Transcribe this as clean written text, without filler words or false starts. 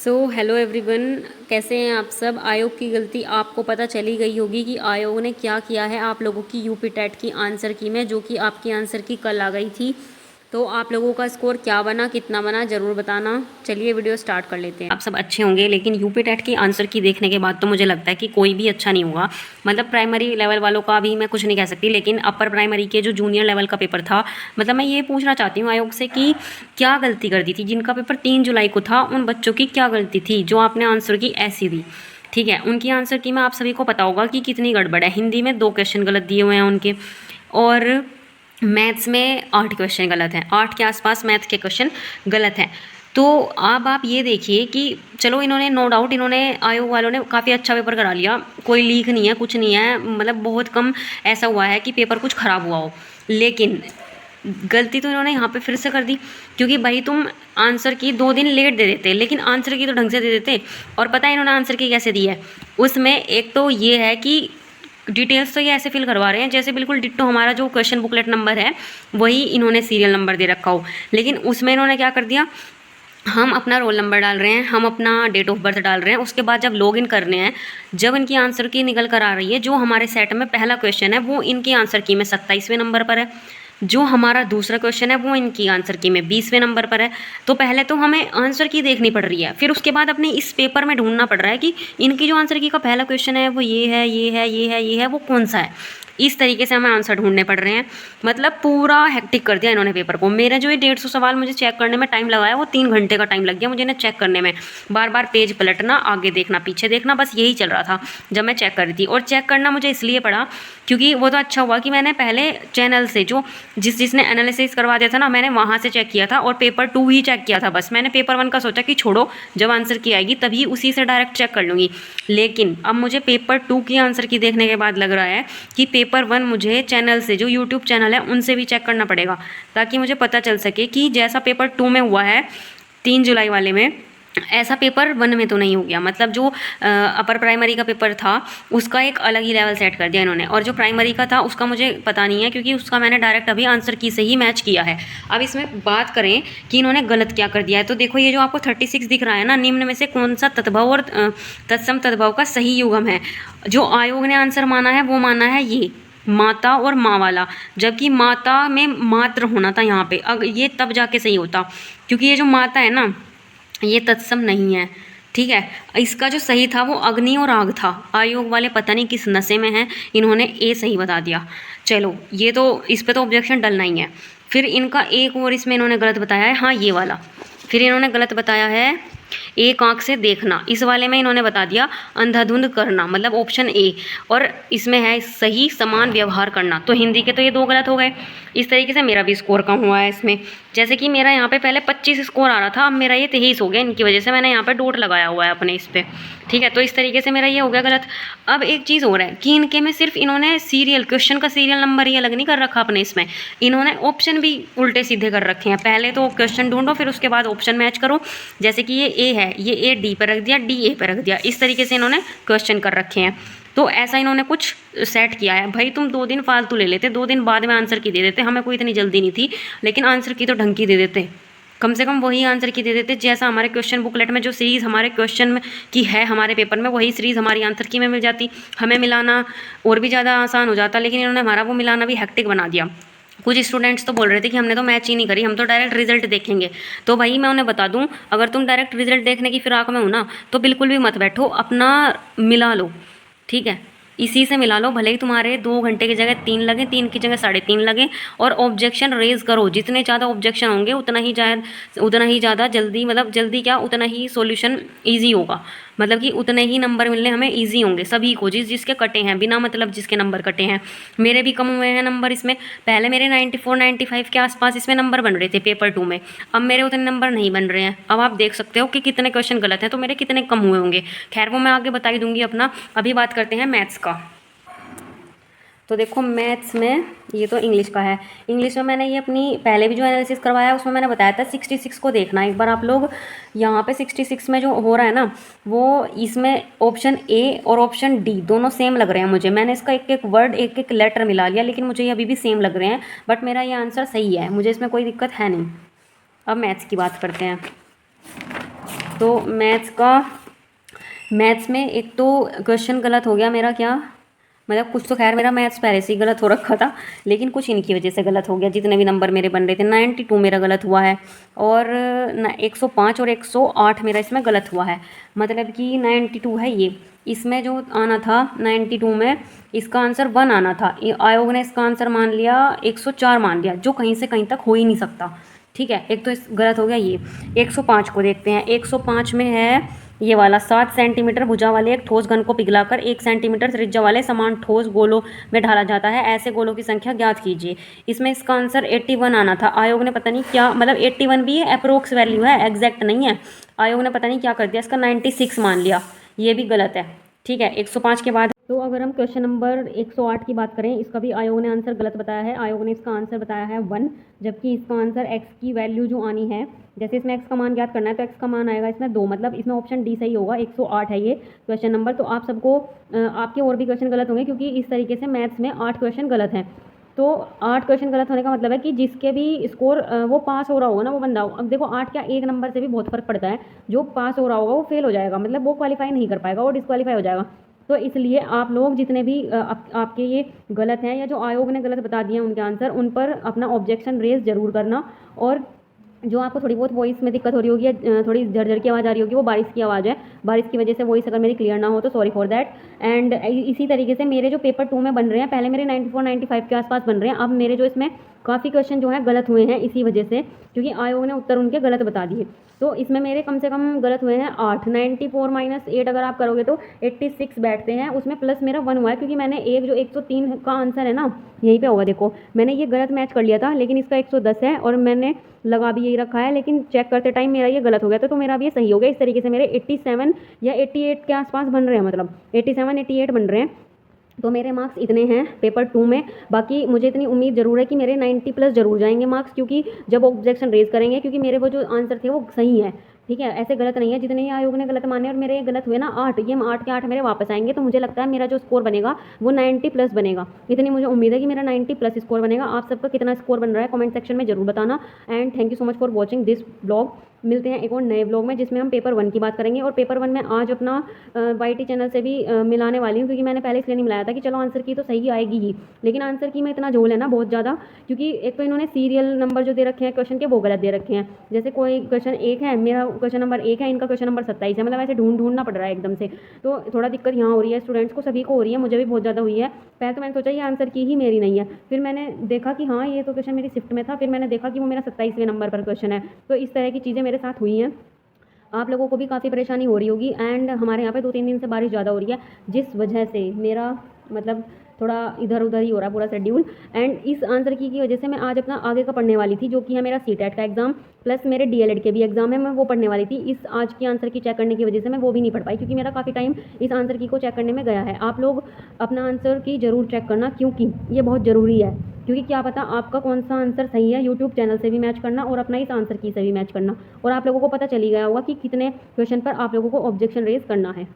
Hello everyone, कैसे हैं आप सब। आयोग की गलती आपको पता चली गई होगी कि आयोग ने क्या किया है आप लोगों की यूपी टेट की आंसर की में, जो कि आपकी आंसर की कल आ गई थी। तो आप लोगों का स्कोर क्या बना, कितना बना, ज़रूर बताना। चलिए वीडियो स्टार्ट कर लेते हैं। आप सब अच्छे होंगे, लेकिन यूपी टेट की आंसर की देखने के बाद तो मुझे लगता है कि कोई भी अच्छा नहीं होगा। मतलब प्राइमरी लेवल वालों का भी मैं कुछ नहीं कह सकती, लेकिन अपर प्राइमरी के जो जूनियर लेवल का पेपर था, मतलब मैं ये पूछना चाहती हूँ आयोग से कि क्या गलती कर दी थी। जिनका पेपर 3 जुलाई को था, उन बच्चों की क्या गलती थी जो आपने आंसर की ऐसी दी। ठीक है, उनकी आंसर की में आप सभी को पता होगा कि कितनी गड़बड़ है। हिंदी में 2 क्वेश्चन गलत दिए हुए हैं उनके, और मैथ्स में 8 क्वेश्चन गलत हैं। 8 के आसपास मैथ के क्वेश्चन गलत हैं। तो अब आप ये देखिए कि चलो, इन्होंने नो डाउट, इन्होंने आयोग वालों ने काफ़ी अच्छा पेपर करा लिया। कोई लीक नहीं है, कुछ नहीं है, मतलब बहुत कम ऐसा हुआ है कि पेपर कुछ ख़राब हुआ हो। लेकिन गलती तो इन्होंने यहाँ पे फिर से कर दी, क्योंकि भाई तुम आंसर की 2 दिन लेट दे देते, लेकिन आंसर की तो ढंग से दे देते। और पता है इन्होंने आंसर की कैसे दी है। उसमें एक तो ये है कि डिटेल्स तो ये ऐसे फिल करवा रहे हैं जैसे बिल्कुल डिट्टो हमारा जो क्वेश्चन बुकलेट नंबर है वही इन्होंने सीरियल नंबर दे रखा हो। लेकिन उसमें इन्होंने क्या कर दिया, हम अपना रोल नंबर डाल रहे हैं, हम अपना डेट ऑफ बर्थ डाल रहे हैं, उसके बाद जब लॉग इन करने हैं, जब इनकी आंसर की निकल कर आ रही है, जो हमारे सेट में पहला क्वेश्चन है वो इनकी आंसर की में 27वें नंबर पर है, जो हमारा दूसरा क्वेश्चन है वो इनकी आंसर की में 20वें नंबर पर है। तो पहले तो हमें आंसर की देखनी पड़ रही है, फिर उसके बाद अपने इस पेपर में ढूंढना पड़ रहा है कि इनकी जो आंसर की का पहला क्वेश्चन है वो ये है, ये है, ये है, ये है, वो कौन सा है। इस तरीके से हमें आंसर ढूंढने पड़ रहे हैं। मतलब पूरा हेक्टिक कर दिया इन्होंने पेपर को। मेरा जो ये 150 सवाल मुझे चेक करने में टाइम लगाया, वो 3 घंटे का टाइम लग गया मुझे इन्हें चेक करने में। बार बार पेज पलटना, आगे देखना, पीछे देखना, बस यही चल रहा था जब मैं चेक कर रही थी। और चेक करना मुझे इसलिए पड़ा क्योंकि वो तो अच्छा हुआ कि मैंने पहले चैनल से जो जिसने एनालिसिस करवा दिया था ना, मैंने वहाँ से चेक किया था और पेपर 2 ही चेक किया था बस। मैंने पेपर 1 का सोचा कि छोड़ो, जब आंसर की आएगी तभी उसी से डायरेक्ट चेक कर लूँगी। लेकिन अब मुझे पेपर 2 की आंसर की देखने के बाद लग रहा है कि पेपर 1 मुझे चैनल से, जो यूट्यूब चैनल है उनसे भी चेक करना पड़ेगा, ताकि मुझे पता चल सके कि जैसा पेपर 2 में हुआ है 3 जुलाई वाले में, ऐसा पेपर 1 में तो नहीं हो गया। मतलब जो अपर प्राइमरी का पेपर था उसका एक अलग ही लेवल सेट कर दिया इन्होंने, और जो प्राइमरी का था उसका मुझे पता नहीं है, क्योंकि उसका मैंने डायरेक्ट अभी आंसर की से ही मैच किया है। अब इसमें बात करें कि इन्होंने गलत क्या कर दिया है, तो देखो ये जो आपको 36 दिख रहा है ना, निम्न में से कौन सा तद्भव और तत्सम तद्भव का सही युग्म है। जो आयोग ने आंसर माना है वो माना है ये माता और माँ वाला, जबकि माता में मात्र होना था यहाँ पे। अब ये तब जाके सही होता, क्योंकि ये जो माता है ना, ये तत्सम नहीं है। ठीक है, इसका जो सही था वो अग्नि और आग था। आयोग वाले पता नहीं किस नशे में हैं, इन्होंने ए सही बता दिया। चलो, ये तो इस पे तो ऑब्जेक्शन डलना ही है। फिर इनका एक और इसमें इन्होंने गलत बताया है, हाँ ये वाला। फिर इन्होंने गलत बताया है एक आंख से देखना, इस वाले में इन्होंने बता दिया अंधाधुंध करना, मतलब ऑप्शन ए। और इसमें है सही समान व्यवहार करना, तो हिंदी के तो ये 2 गलत हो गए। इस तरीके से मेरा भी स्कोर कम हुआ है इसमें। जैसे कि मेरा यहाँ पे पहले 25 स्कोर आ रहा था, अब मेरा ये 23 हो गया। इनकी वजह से मैंने यहाँ पे डॉट लगाया हुआ है अपने इस पे। ठीक है, तो इस तरीके से मेरा ये हो गया गलत। अब एक चीज़ और है कि इनके में सिर्फ इन्होंने सीरियल क्वेश्चन का सीरियल नंबर ही अलग नहीं कर रखा अपने इसमें, इन्होंने ऑप्शन भी उल्टे सीधे कर रखे हैं। पहले तो क्वेश्चन ढूंढो, फिर उसके बाद ऑप्शन मैच करो। जैसे कि ये ए है, ये ए डी पर रख दिया, डी ए पर रख दिया, इस तरीके से इन्होंने क्वेश्चन कर रखे हैं। तो ऐसा इन्होंने कुछ सेट किया है। भाई तुम 2 दिन फालतू ले लेते, 2 दिन बाद में आंसर की दे देते, हमें कोई इतनी जल्दी नहीं थी, लेकिन आंसर की तो ढंग की दे देते। कम से कम वही आंसर की दे देते जैसा हमारे क्वेश्चन बुकलेट में जो सीरीज़ हमारे क्वेश्चन में की है, हमारे पेपर में वही सीरीज़ हमारी आंसर की में मिल जाती, हमें मिलाना और भी ज़्यादा आसान हो जाता। लेकिन इन्होंने हमारा वो मिलाना भी हेक्टिक बना दिया। कुछ स्टूडेंट्स तो बोल रहे थे कि हमने तो मैच ही नहीं करी, हम तो डायरेक्ट रिजल्ट देखेंगे। तो भाई मैं उन्हें बता दूं, अगर तुम डायरेक्ट रिजल्ट देखने की फिराक में हो ना, तो बिल्कुल भी मत बैठो, अपना मिला लो। ठीक है, इसी से मिला लो, भले ही तुम्हारे 2 घंटे की जगह 3 लगे, 3 की जगह 3.5 लगे। और ऑब्जेक्शन रेज करो, जितने ज़्यादा ऑब्जेक्शन होंगे उतना ही ज़्यादा जल्दी, मतलब जल्दी क्या, उतना ही सॉल्यूशन ईजी होगा। मतलब कि उतने ही नंबर मिलने हमें ईजी होंगे सभी को, जिसके कटे हैं बिना मतलब जिसके नंबर कटे हैं। मेरे भी कम हुए हैं नंबर इसमें। पहले मेरे 94 95 के आसपास इसमें नंबर बन रहे थे पेपर 2 में, अब मेरे उतने नंबर नहीं बन रहे हैं। अब आप देख सकते हो कि कितने क्वेश्चन गलत हैं, तो मेरे कितने कम हुए होंगे। खैर वो मैं आगे बता ही दूंगी अपना। अभी बात करते हैं मैथ्स का। तो देखो मैथ्स में, ये तो इंग्लिश का है। इंग्लिश में मैंने ये अपनी पहले भी जो एनालिसिस करवाया उसमें मैंने बताया था 66 को देखना एक बार आप लोग। यहाँ पे 66 में जो हो रहा है ना, वो इसमें ऑप्शन ए और ऑप्शन डी दोनों सेम लग रहे हैं मुझे। मैंने इसका एक एक वर्ड, एक एक लेटर मिला लिया, लेकिन मुझे ये अभी भी सेम लग रहे हैं। बट मेरा ये आंसर सही है, मुझे इसमें कोई दिक्कत है नहीं। अब मैथ्स की बात करते हैं। तो मैथ्स में एक तो क्वेश्चन गलत हो गया मेरा, क्या मतलब कुछ तो खैर मेरा मैथ्स पहले से ही गलत हो रखा था, लेकिन कुछ इनकी वजह से गलत हो गया। जितने भी नंबर मेरे बन रहे थे 92 मेरा गलत हुआ है, और 105 और 108 मेरा इसमें गलत हुआ है। मतलब कि 92 है ये, इसमें जो आना था 92 में इसका आंसर 1 आना था, आयोग ने इसका आंसर मान लिया 104 मान लिया, जो कहीं से कहीं तक हो ही नहीं सकता। ठीक है, एक तो इस गलत हो गया ये। 105 को देखते हैं। 105 में है ये वाला, 7 सेंटीमीटर भुजा वाले एक ठोस घन को पिघलाकर 1 सेंटीमीटर त्रिज्या वाले समान ठोस गोलों में ढाला जाता है, ऐसे गोलों की संख्या ज्ञात कीजिए। इसमें इसका आंसर 81 आना था। आयोग ने पता नहीं क्या, मतलब 81 भी अप्रोक्स वैल्यू है, एग्जैक्ट नहीं है। आयोग ने पता नहीं क्या कर दिया, इसका 96 मान लिया, ये भी गलत है। ठीक है, 105 के बाद तो अगर हम क्वेश्चन नंबर 108 की बात करें, इसका भी आयोग ने आंसर गलत बताया है। आयोग ने इसका आंसर बताया है 1, जबकि इसका आंसर x की वैल्यू जो आनी है, जैसे इसमें x का मान ज्ञात करना है तो x का मान आएगा इसमें 2, मतलब इसमें ऑप्शन डी सही होगा। 108 है ये क्वेश्चन नंबर। तो आप सबको आपके और भी क्वेश्चन गलत होंगे, क्योंकि इस तरीके से मैथ्स में 8 क्वेश्चन गलत हैं। तो 8 क्वेश्चन गलत होने का मतलब है कि जिसके भी स्कोर वो पास हो रहा होगा ना वो बंदा, अब देखो 8 क्या, एक नंबर से भी बहुत फर्क पड़ता है। जो पास हो रहा होगा वो फेल हो जाएगा, मतलब वो क्वालिफाई नहीं कर पाएगा, वो डिस्क्वालीफाई हो जाएगा। तो इसलिए आप लोग जितने भी आपके ये गलत हैं या जो आयोग ने गलत बता दिए हैं उनके आंसर, उन पर अपना ऑब्जेक्शन रेज जरूर करना। और जो आपको थोड़ी बहुत वॉइस में दिक्कत हो रही होगी या थोड़ी झरझर की आवाज़ आ रही होगी, वो बारिश की आवाज़ है। बारिश की वजह से वॉइस अगर मेरी क्लियर ना हो तो सॉरी फॉर दैट। एंड इसी तरीके से मेरे जो पेपर 2 में बन रहे हैं, पहले मेरे 94 95 के आसपास बन रहे हैं, अब मेरे जो इसमें काफ़ी क्वेश्चन जो है गलत हुए हैं इसी वजह से, क्योंकि आयोग ने उत्तर उनके गलत बता दिए। तो इसमें मेरे कम से कम गलत हुए हैं 8। 94 माइनस 8 अगर आप करोगे तो 86 बैठते हैं, उसमें प्लस मेरा 1 हुआ है, क्योंकि मैंने एक जो 103 का आंसर है ना, यहीं पे होगा देखो, मैंने ये गलत मैच कर लिया था, लेकिन इसका 110 है और मैंने लगा भी यही रखा है, लेकिन चेक करते टाइम मेरा ये गलत हो गया था, तो मेरा अब ये सही हो गया। इस तरीके से मेरे 87 या 88 के आसपास बन रहे हैं, मतलब 87 88 बन रहे हैं। तो मेरे मार्क्स इतने हैं पेपर 2 में। बाकी मुझे इतनी उम्मीद ज़रूर है कि मेरे 90 प्लस जरूर जाएंगे मार्क्स, क्योंकि जब ऑब्जेक्शन रेज करेंगे, क्योंकि मेरे वो जो आंसर थे वो सही है। ठीक है, ऐसे गलत नहीं है जितने ही आयोग ने गलत माने, और मेरे ये गलत हुए ना 8, ये 8 के 8 मेरे वापस आएंगे। तो मुझे लगता है मेरा जो स्कोर बनेगा वो 90 प्लस बनेगा। इतनी मुझे उम्मीद है कि मेरा 90 प्लस स्कोर बनेगा। आप सबका कितना स्कोर बन रहा है कमेंट सेक्शन में जरूर बताना। And thank you so much for watching this blog. मिलते हैं एक और नए ब्लॉग में, जिसमें हम पेपर 1 की बात करेंगे। और पेपर 1 में आज अपना YT चैनल से भी मिलाने वाली हूँ, क्योंकि मैंने पहले इसलिए नहीं मिलाया था कि चलो आंसर की तो सही आएगी ही, लेकिन आंसर की में इतना झोल है ना बहुत ज़्यादा, क्योंकि एक तो इन्होंने सीरियल नंबर जो दे रखे हैं क्वेश्चन के वो गलत दे रखे हैं। जैसे कोई क्वेश्चन 1 है, मेरा क्वेश्चन नंबर 1 है, इनका क्वेश्चन नंबर 27 है, मतलब ऐसे ढूंढना पड़ रहा है एकदम से। तो थोड़ा दिक्कत यहाँ हो रही है, स्टूडेंट्स को सभी को हो रही है, मुझे भी बहुत ज़्यादा हुई है। पहले तो मैंने सोचा ये आंसर की ही मेरी नहीं है, फिर मैंने देखा कि हाँ ये तो क्वेश्चन मेरी शिफ्ट में था, फिर मैंने देखा कि वो मेरा 27वें नंबर पर क्वेश्चन है। तो इस तरह की चीज़ें मेरे साथ हुई हैं। आप लोगों को भी काफ़ी परेशानी हो रही होगी। एंड हमारे यहाँ पे 2-3 दिन से बारिश ज़्यादा हो रही है, जिस वजह से मेरा मतलब थोड़ा इधर उधर ही हो रहा है पूरा शेड्यूल। एंड इस आंसर की वजह से मैं आज अपना आगे का पढ़ने वाली थी, जो कि है मेरा CTET का एग्ज़ाम, प्लस मेरे DLED के भी एग्ज़ाम है, मैं वो पढ़ने वाली थी। इस आज की आंसर की चेक करने की वजह से मैं वो भी नहीं पढ़ पाई, क्योंकि मेरा काफ़ी टाइम इस आंसर की को चेक करने में गया है। आप लोग अपना आंसर की ज़रूर चेक करना, क्योंकि ये बहुत ज़रूरी है, क्योंकि क्या पता आपका कौन सा आंसर सही है। यूट्यूब चैनल से भी मैच करना और अपना इस आंसर की से भी मैच करना, और आप लोगों को पता चली गया होगा कि कितने क्वेश्चन पर आप लोगों को ऑब्जेक्शन रेज करना है।